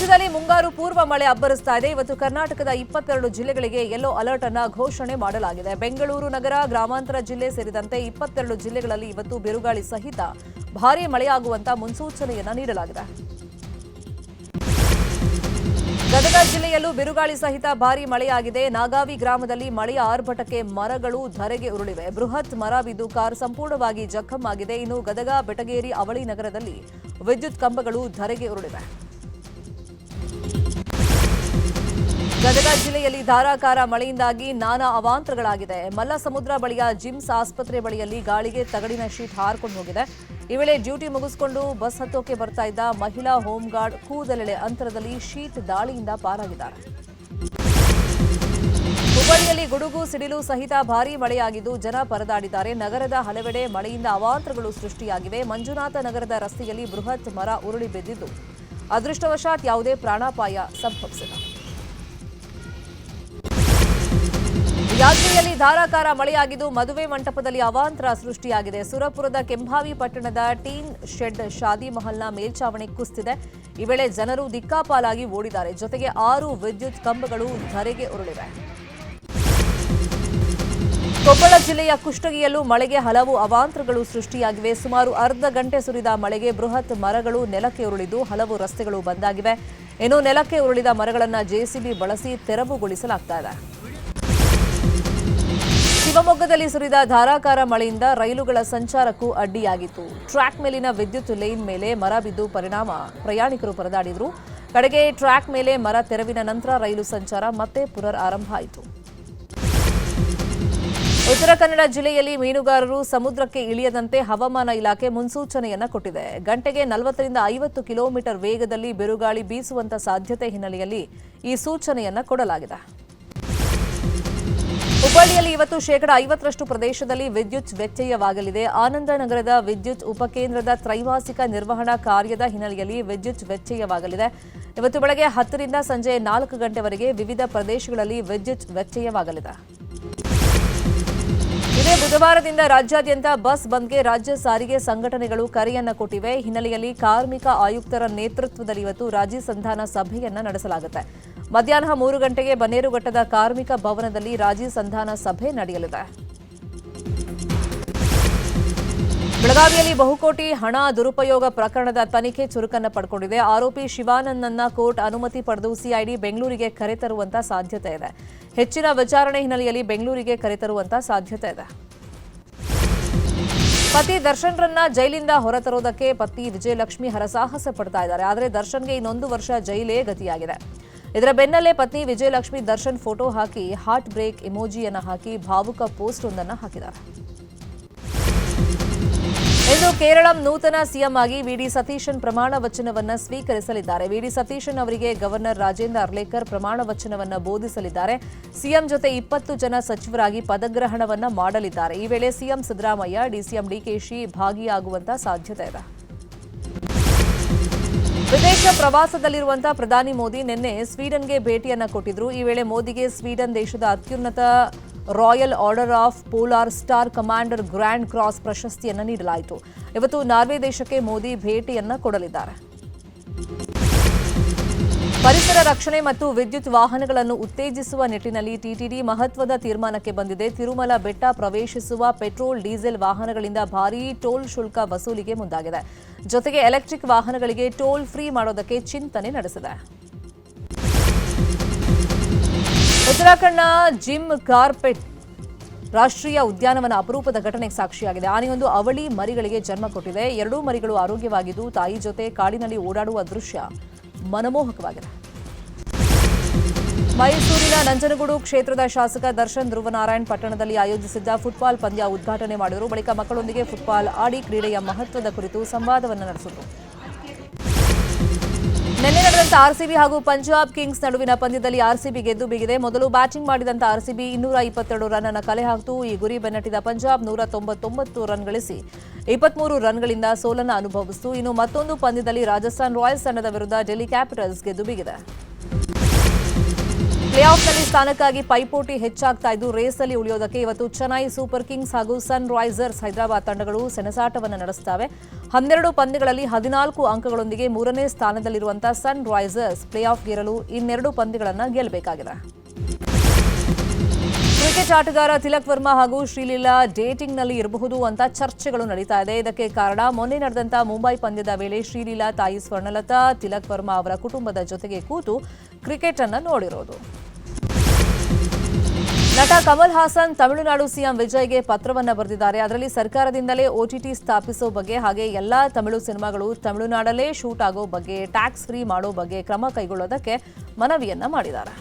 ರಾಜ್ಯದಲ್ಲಿ ಮುಂಗಾರು ಪೂರ್ವ ಮಳೆ ಅಬ್ಬರಿಸ್ತಾ ಇದೆ. ಇವತ್ತು ಕರ್ನಾಟಕದ 22 ಜಿಲ್ಲೆಗಳಿಗೆ ಯೆಲ್ಲೋ ಅಲರ್ಟ್ ಅನ್ನು ಘೋಷಣೆ ಮಾಡಲಾಗಿದೆ. ಬೆಂಗಳೂರು ನಗರ, ಗ್ರಾಮಾಂತರ ಜಿಲ್ಲೆ ಸೇರಿದಂತೆ 22 ಜಿಲ್ಲೆಗಳಲ್ಲಿ ಇವತ್ತು ಬಿರುಗಾಳಿ ಸಹಿತ ಭಾರೀ ಮಳೆಯಾಗುವಂತ ಮುನ್ಸೂಚನೆಯನ್ನ ನೀಡಲಾಗಿದೆ. ಗದಗ ಜಿಲ್ಲೆಯಲ್ಲೂ ಬಿರುಗಾಳಿ ಸಹಿತ ಭಾರೀ ಮಳೆಯಾಗಿದೆ. ನಾಗಾವಿ ಗ್ರಾಮದಲ್ಲಿ ಮಳೆಯ ಆರ್ಭಟಕ್ಕೆ ಮರಗಳು ಧರೆಗೆ ಉರುಳಿವೆ. ಬೃಹತ್ ಮರ ಬಿದ್ದು ಕಾರ್ ಸಂಪೂರ್ಣವಾಗಿ ಜಖಂ ಆಗಿದೆ. ಇನ್ನು ಗದಗ, ಬೆಟಗೇರಿ, ಅವಳಿ ನಗರದಲ್ಲಿ ವಿದ್ಯುತ್ ಕಂಬಗಳು ಧರೆಗೆ ಉರುಳಿವೆ. ಗದಗ ಜಿಲ್ಲೆಯಲ್ಲಿ ಧಾರಾಕಾರ ಮಳೆಯಿಂದಾಗಿ ನಾನಾ ಅವಾಂತರಗಳಾಗಿದೆ. ಮಲ್ಲಸಮುದ್ರ ಬಳಿಯ ಜಿಮ್ಸ್ ಆಸ್ಪತ್ರೆ ಬಳಿಯಲ್ಲಿ ಗಾಳಿಗೆ ತಗಡಿನ ಶೀಟ್ ಹಾರಿಕೊಂಡು ಹೋಗಿದೆ. ಈ ವೇಳೆ ಡ್ಯೂಟಿ ಮುಗಿಸಿಕೊಂಡು ಬಸ್ ಹತ್ತೋಕೆ ಬರ್ತಾ ಇದ್ದ ಮಹಿಳಾ ಹೋಮ್ ಗಾರ್ಡ್ ಕೂದಲೆಳೆ ಅಂತರದಲ್ಲಿ ಶೀಟ್ ದಾಳಿಯಿಂದ ಪಾರಾಗಿದ್ದಾರೆ. ಹುಬ್ಬಳ್ಳಿಯಲ್ಲಿ ಗುಡುಗು ಸಿಡಿಲು ಸಹಿತ ಭಾರೀ ಮಳೆಯಾಗಿದ್ದು ಜನ ಪರದಾಡಿದ್ದಾರೆ. ನಗರದ ಹಲವೆಡೆ ಮಳೆಯಿಂದ ಅವಾಂತರಗಳು ಸೃಷ್ಟಿಯಾಗಿವೆ. ಮಂಜುನಾಥ ನಗರದ ರಸ್ತೆಯಲ್ಲಿ ಬೃಹತ್ ಮರ ಉರುಳಿ ಬಿದ್ದಿದ್ದು ಅದೃಷ್ಟವಶಾತ್ ಯಾವುದೇ ಪ್ರಾಣಾಪಾಯ ಸಂಭವಿಸಿಲ್ಲ. ಯಾದಗಿರಿಯಲ್ಲಿ ಧಾರಾಕಾರ ಮಳೆಯಾಗಿದ್ದು ಮದುವೆ ಮಂಟಪದಲ್ಲಿ ಅವಾಂತರ ಸೃಷ್ಟಿಯಾಗಿದೆ. ಸುರಪುರದ ಕೆಂಭಾವಿ ಪಟ್ಟಣದ ಟೀನ್ ಶೆಡ್ ಶಾದಿ ಮಹಲ್ನ ಮೇಲ್ಚಾವಣಿ ಕುಸಿದಿದೆ. ಈ ವೇಳೆ ಜನರು ದಿಕ್ಕಾಪಾಲಾಗಿ ಓಡಿದ್ದಾರೆ. ಜೊತೆಗೆ 6 ವಿದ್ಯುತ್ ಕಂಬಗಳು ಧರೆಗೆ ಉರುಳಿವೆ. ಕೊಪ್ಪಳ ಜಿಲ್ಲೆಯ ಕುಷ್ಟಗಿಯಲ್ಲೂ ಮಳೆಗೆ ಹಲವು ಅವಾಂತರಗಳು ಸೃಷ್ಟಿಯಾಗಿವೆ. ಸುಮಾರು ಅರ್ಧ ಗಂಟೆ ಸುರಿದ ಮಳೆಗೆ ಬೃಹತ್ ಮರಗಳು ನೆಲಕ್ಕೆ ಉರುಳಿದ್ದು ಹಲವು ರಸ್ತೆಗಳು ಬಂದಾಗಿವೆ. ಇನ್ನು ನೆಲಕ್ಕೆ ಉರುಳಿದ ಮರಗಳನ್ನು ಜೆಸಿಬಿ ಬಳಸಿ ತೆರವುಗೊಳಿಸಲಾಗ್ತಾ ಇದೆ. ಶಿವಮೊಗ್ಗದಲ್ಲಿ ಸುರಿದ ಧಾರಾಕಾರ ಮಳೆಯಿಂದ ರೈಲುಗಳ ಸಂಚಾರಕ್ಕೂ ಅಡ್ಡಿಯಾಗಿತ್ತು. ಟ್ರ್ಯಾಕ್ ಮೇಲಿನ ವಿದ್ಯುತ್ ಲೈನ್ ಮೇಲೆ ಮರ ಬಿದ್ದು ಪರಿಣಾಮ ಪ್ರಯಾಣಿಕರು ಪರದಾಡಿದರು. ಕಡೆಗೆ ಟ್ರ್ಯಾಕ್ ಮೇಲೆ ಮರ ತೆರವಿನ ನಂತರ ರೈಲು ಸಂಚಾರ ಮತ್ತೆ ಪುನರ್ ಆರಂಭ ಆಯಿತು. ಉತ್ತರ ಕನ್ನಡ ಜಿಲ್ಲೆಯಲ್ಲಿ ಮೀನುಗಾರರು ಸಮುದ್ರಕ್ಕೆ ಇಳಿಯದಂತೆ ಹವಾಮಾನ ಇಲಾಖೆ ಮುನ್ಸೂಚನೆಯನ್ನ ಕೊಟ್ಟಿದೆ. ಗಂಟೆಗೆ 40 ರಿಂದ 50 ಕಿಲೋಮೀಟರ್ ವೇಗದಲ್ಲಿ ಬಿರುಗಾಳಿ ಬೀಸುವಂತ ಸಾಧ್ಯತೆ ಹಿನ್ನೆಲೆಯಲ್ಲಿ ಈ ಸೂಚನೆಯನ್ನ ಕೊಡಲಾಗಿದೆ. ಹುಬ್ಬಳ್ಳಿಯಲ್ಲಿ ಇವತ್ತು 50% ಪ್ರದೇಶದಲ್ಲಿ ವಿದ್ಯುತ್ ವ್ಯತ್ಯಯವಾಗಲಿದೆ. ಆನಂದನಗರದ ವಿದ್ಯುತ್ ಉಪಕೇಂದ್ರದ ತ್ರೈಮಾಸಿಕ ನಿರ್ವಹಣಾ ಕಾರ್ಯದ ಹಿನ್ನೆಲೆಯಲ್ಲಿ ವಿದ್ಯುತ್ ವ್ಯತ್ಯಯವಾಗಲಿದೆ. ಇವತ್ತು ಬೆಳಗ್ಗೆ 10 ರಿಂದ ಸಂಜೆ 4 ಗಂಟೆವರೆಗೆ ವಿವಿಧ ಪ್ರದೇಶಗಳಲ್ಲಿ ವಿದ್ಯುತ್ ವ್ಯತ್ಯಯವಾಗಲಿದೆ. ಇದೇ ಬುಧವಾರದಿಂದ ರಾಜ್ಯಾದ್ಯಂತ ಬಸ್ ಬಂದ್ಗೆ ರಾಜ್ಯ ಸಾರಿಗೆ ಸಂಘಟನೆಗಳು ಕರೆಯನ್ನ ಕೊಟ್ಟಿವೆ. ಹಿನ್ನೆಲೆಯಲ್ಲಿ ಕಾರ್ಮಿಕ ಆಯುಕ್ತರ ನೇತೃತ್ವದಲ್ಲಿ ಇವತ್ತು ರಾಜ್ಯ ಸಂಧಾನ ಸಭೆಯನ್ನ ನಡೆಸಲಾಗುತ್ತೆ. ಮಧ್ಯಾಹ್ನ 3 ಗಂಟೆಗೆ ಬನ್ನೇರುಘಟ್ಟದ ಕಾರ್ಮಿಕ ಭವನದಲ್ಲಿ ರಾಜಿ ಸಂಧಾನ ಸಭೆ ನಡೆಯಲಿದೆ. ಬೆಳಗಾವಿಯಲ್ಲಿ ಬಹುಕೋಟಿ ಹಣ ದುರುಪಯೋಗ ಪ್ರಕರಣದ ತನಿಖೆ ಚುರುಕನ್ನು ಪಡೆದುಕೊಂಡಿದೆ. ಆರೋಪಿ ಶಿವಾನಂದನ್ನ ಕೋರ್ಟ್ ಅನುಮತಿ ಪಡೆದು ಸಿಐಡಿ ಬೆಂಗಳೂರಿಗೆ ಕರೆತರುವಂತ ಸಾಧ್ಯತೆ ಇದೆ. ಹೆಚ್ಚಿನ ವಿಚಾರಣೆ ಹಿನ್ನೆಲೆಯಲ್ಲಿ ಬೆಂಗಳೂರಿಗೆ ಕರೆತರುವಂತ ಸಾಧ್ಯತೆ ಇದೆ. ಪತಿ ದರ್ಶನ್ರನ್ನ ಜೈಲಿಂದ ಹೊರತರೋದಕ್ಕೆ ಪತ್ನಿ ವಿಜಯಲಕ್ಷ್ಮಿ ಹರಸಾಹಸ ಪಡ್ತಾ ಇದ್ದಾರೆ. ಆದರೆ ದರ್ಶನ್ಗೆ ಇನ್ನೊಂದು ವರ್ಷ ಜೈಲೇ ಗತಿಯಾಗಿದೆ. ಇದರ ಬೆನ್ನಲ್ಲೇ ಪತ್ನಿ ವಿಜಯಲಕ್ಷ್ಮಿ ದರ್ಶನ್ ಫೋಟೋ ಹಾಕಿ ಹಾರ್ಟ್ ಬ್ರೇಕ್ ಇಮೋಜಿಯನ್ನು ಹಾಕಿ ಭಾವುಕ ಪೋಸ್ಟ್ ಒಂದನ್ನು ಹಾಕಿದ್ದಾರೆ. ಇಂದು ಕೇರಳಂ ನೂತನ ಸಿಎಂ ಆಗಿ ವಿಡಿ ಸತೀಶನ್ ಪ್ರಮಾಣ ವಚನವನ್ನು ಸ್ವೀಕರಿಸಲಿದ್ದಾರೆ. ವಿಡಿ ಸತೀಶನ್ ಅವರಿಗೆ ಗವರ್ನರ್ ರಾಜೇಂದ್ರ ಅರ್ಲೇಕರ್ ಪ್ರಮಾಣ ವಚನವನ್ನು ಬೋಧಿಸಲಿದ್ದಾರೆ. ಸಿಎಂ ಜೊತೆ 20 ಜನ ಸಚಿವರಾಗಿ ಪದಗ್ರಹಣವನ್ನು ಮಾಡಲಿದ್ದಾರೆ. ಈ ವೇಳೆ ಸಿಎಂ ಸಿದ್ದರಾಮಯ್ಯ, ಡಿಸಿಎಂ ಡಿಕೆಶಿ ಭಾಗಿಯಾಗುವಂತ ಸಾಧ್ಯತೆ ಇದೆ. ವಿದೇಶ ಪ್ರವಾಸದಲ್ಲಿರುವಂತಹ ಪ್ರಧಾನಿ ಮೋದಿ ನಿನ್ನೆ ಸ್ವೀಡನ್ಗೆ ಭೇಟಿಯನ್ನ ಕೊಟ್ಟಿದ್ರು. ಈ ವೇಳೆ ಮೋದಿಗೆ ಸ್ವೀಡನ್ ದೇಶದ ಅತ್ಯುನ್ನತ royal order of polar star commander grand cross ಪ್ರಶಸ್ತಿಯನ್ನು ನೀಡಲಾಯಿತು. ಇವತ್ತು ನಾರ್ವೆ ದೇಶಕ್ಕೆ ಮೋದಿ ಭೇಟಿಯನ್ನ ಕೊಡಲಿದ್ದಾರೆ. ಪರಿಸರ ರಕ್ಷಣೆ ಮತ್ತು ವಿದ್ಯುತ್ ವಾಹನಗಳನ್ನು ಉತ್ತೇಜಿಸುವ ನಿಟ್ಟಿನಲ್ಲಿ ಟಿಟಿಡಿ ಮಹತ್ವದ ತೀರ್ಮಾನಕ್ಕೆ ಬಂದಿದೆ. ತಿರುಮಲ ಬೆಟ್ಟ ಪ್ರವೇಶಿಸುವ ಪೆಟ್ರೋಲ್, ಡೀಸೆಲ್ ವಾಹನಗಳಿಂದ ಭಾರೀ ಟೋಲ್ ಶುಲ್ಕ ವಸೂಲಿಗೆ ಮುಂದಾಗಿದೆ. ಜೊತೆಗೆ ಎಲೆಕ್ಟ್ರಿಕ್ ವಾಹನಗಳಿಗೆ ಟೋಲ್ ಫ್ರೀ ಮಾಡೋದಕ್ಕೆ ಚಿಂತನೆ ನಡೆಸಿದೆ. ಉತ್ತರಾಖಂಡ್ನ ಜಿಮ್ ಕಾರ್ಪೆಟ್ ರಾಷ್ಟ್ರೀಯ ಉದ್ಯಾನವನ ಅಪರೂಪದ ಘಟನೆಗೆ ಸಾಕ್ಷಿಯಾಗಿದೆ. ಆನೆಯೊಂದು ಅವಳಿ ಮರಿಗಳಿಗೆ ಜನ್ಮ ಕೊಟ್ಟಿದೆ. 2 ಮರಿಗಳು ಆರೋಗ್ಯವಾಗಿದ್ದು ತಾಯಿ ಜೊತೆ ಕಾಡಿನಲ್ಲಿ ಓಡಾಡುವ ದೃಶ್ಯ ಮನಮೋಹಕವಾಗಿದೆ. ಮೈಸೂರಿನ ನಂಜನಗೂಡು ಕ್ಷೇತ್ರದ ಶಾಸಕ ದರ್ಶನ್ ಧ್ರುವನಾರಾಯಣ್ ಪಟ್ಟಣದಲ್ಲಿ ಆಯೋಜಿಸಿದ್ದ ಫುಟ್ಬಾಲ್ ಪಂದ್ಯ ಉದ್ಘಾಟನೆ ಮಾಡಿದರು. ಬಳಿಕ ಮಕ್ಕಳೊಂದಿಗೆ ಫುಟ್ಬಾಲ್ ಆಡಿ ಕ್ರೀಡೆಯ ಮಹತ್ವದ ಕುರಿತು ಸಂವಾದವನ್ನು ನಡೆಸಿದರು. ನಿನ್ನೆ ನಡೆದಂತ ಆರ್ಸಿಬಿ ಹಾಗೂ ಪಂಜಾಬ್ ಕಿಂಗ್ಸ್ ನಡುವಿನ ಪಂದ್ಯದಲ್ಲಿ ಆರ್ಸಿಬಿ ಗೆದ್ದು ಬಿಗಿದೆ. ಮೊದಲು ಬ್ಯಾಟಿಂಗ್ ಮಾಡಿದಂತ ಆರ್ಸಿಬಿ 222 ರನ್ ಅನ್ನು ಕಲೆ ಹಾಕಿತು. ಈ ಗುರಿ ಬೆನ್ನಟ್ಟಿದ ಪಂಜಾಬ್ 199 ರನ್ ಗಳಿಸಿ 23 ರನ್ಗಳಿಂದ ಸೋಲನ್ನು ಅನುಭವಿಸಿತು. ಇನ್ನು ಮತ್ತೊಂದು ಪಂದ್ಯದಲ್ಲಿ ರಾಜಸ್ಥಾನ್ ರಾಯಲ್ಸ್ ತಂಡದ ವಿರುದ್ಧ ಡೆಲ್ಲಿ ಕ್ಯಾಪಿಟಲ್ಸ್ ಗೆದ್ದು ಬಿಗಿದೆ. ಪ್ಲೇ ಆಫ್ನಲ್ಲಿ ಸ್ಥಾನಕ್ಕಾಗಿ ಪೈಪೋಟಿ ಹೆಚ್ಚಾಗ್ತಾ ಇದ್ದು ರೇಸಲ್ಲಿ ಉಳಿಯೋದಕ್ಕೆ ಇವತ್ತು ಚೆನ್ನೈ ಸೂಪರ್ ಕಿಂಗ್ಸ್ ಹಾಗೂ ಸನ್ ರೈಸರ್ಸ್ ಹೈದರಾಬಾದ್ ತಂಡಗಳು ಸೆಣಸಾಟವನ್ನು ನಡೆಸುತ್ತವೆ. 12 ಪಂದ್ಯಗಳಲ್ಲಿ 14 ಅಂಕಗಳೊಂದಿಗೆ 3ನೇ ಸ್ಥಾನದಲ್ಲಿರುವಂತಹ ಸನ್ ರೈಸರ್ಸ್ ಪ್ಲೇ ಆಫ್ಗೇರಲು ಇನ್ನೆರಡು ಪಂದ್ಯಗಳನ್ನು ಗೆಲ್ಲಬೇಕಾಗಿದೆ. ಕ್ರಿಕೆಟ್ ಆಟಗಾರ ತಿಲಕ್ ವರ್ಮಾ ಹಾಗೂ ಶ್ರೀಲೀಲಾ ಡೇಟಿಂಗ್ನಲ್ಲಿ ಇರಬಹುದು ಅಂತ ಚರ್ಚೆಗಳು ನಡೀತಾ ಇದೆ. ಇದಕ್ಕೆ ಕಾರಣ ಮೊನ್ನೆ ನಡೆದಂತಹ ಮುಂಬೈ ಪಂದ್ಯದ ವೇಳೆ ಶ್ರೀಲೀಲಾ ತಾಯಿ ಸ್ವರ್ಣಲತಾ ತಿಲಕ್ ವರ್ಮಾ ಅವರ ಕುಟುಂಬದ ಜೊತೆಗೆ ಕೂತು ಕ್ರಿಕೆಟ್ ಅನ್ನು ನೋಡಿರೋದು. ನಟ ಕಮಲ್ ಹಾಸನ್ ತಮಿಳುನಾಡು ಸಿಎಂ ವಿಜಯ್ಗೆ ಪತ್ರವನ್ನು ಬರೆದಿದ್ದಾರೆ. ಅದರಲ್ಲಿ ಸರ್ಕಾರದಿಂದಲೇ OTT ಸ್ಥಾಪಿಸೋ ಬಗ್ಗೆ ಹಾಗೆ ಎಲ್ಲಾ ತಮಿಳು ಸಿನಿಮಾಗಳು ತಮಿಳುನಾಡಲ್ಲೇ ಶೂಟ್ ಆಗೋ ಬಗ್ಗೆ ಟ್ಯಾಕ್ಸ್ ಫ್ರೀ ಮಾಡೋ ಬಗ್ಗೆ ಕ್ರಮ ಕೈಗೊಳ್ಳೋದಕ್ಕೆ ಮನವಿಯನ್ನ ಮಾಡಿದ್ದಾರೆ.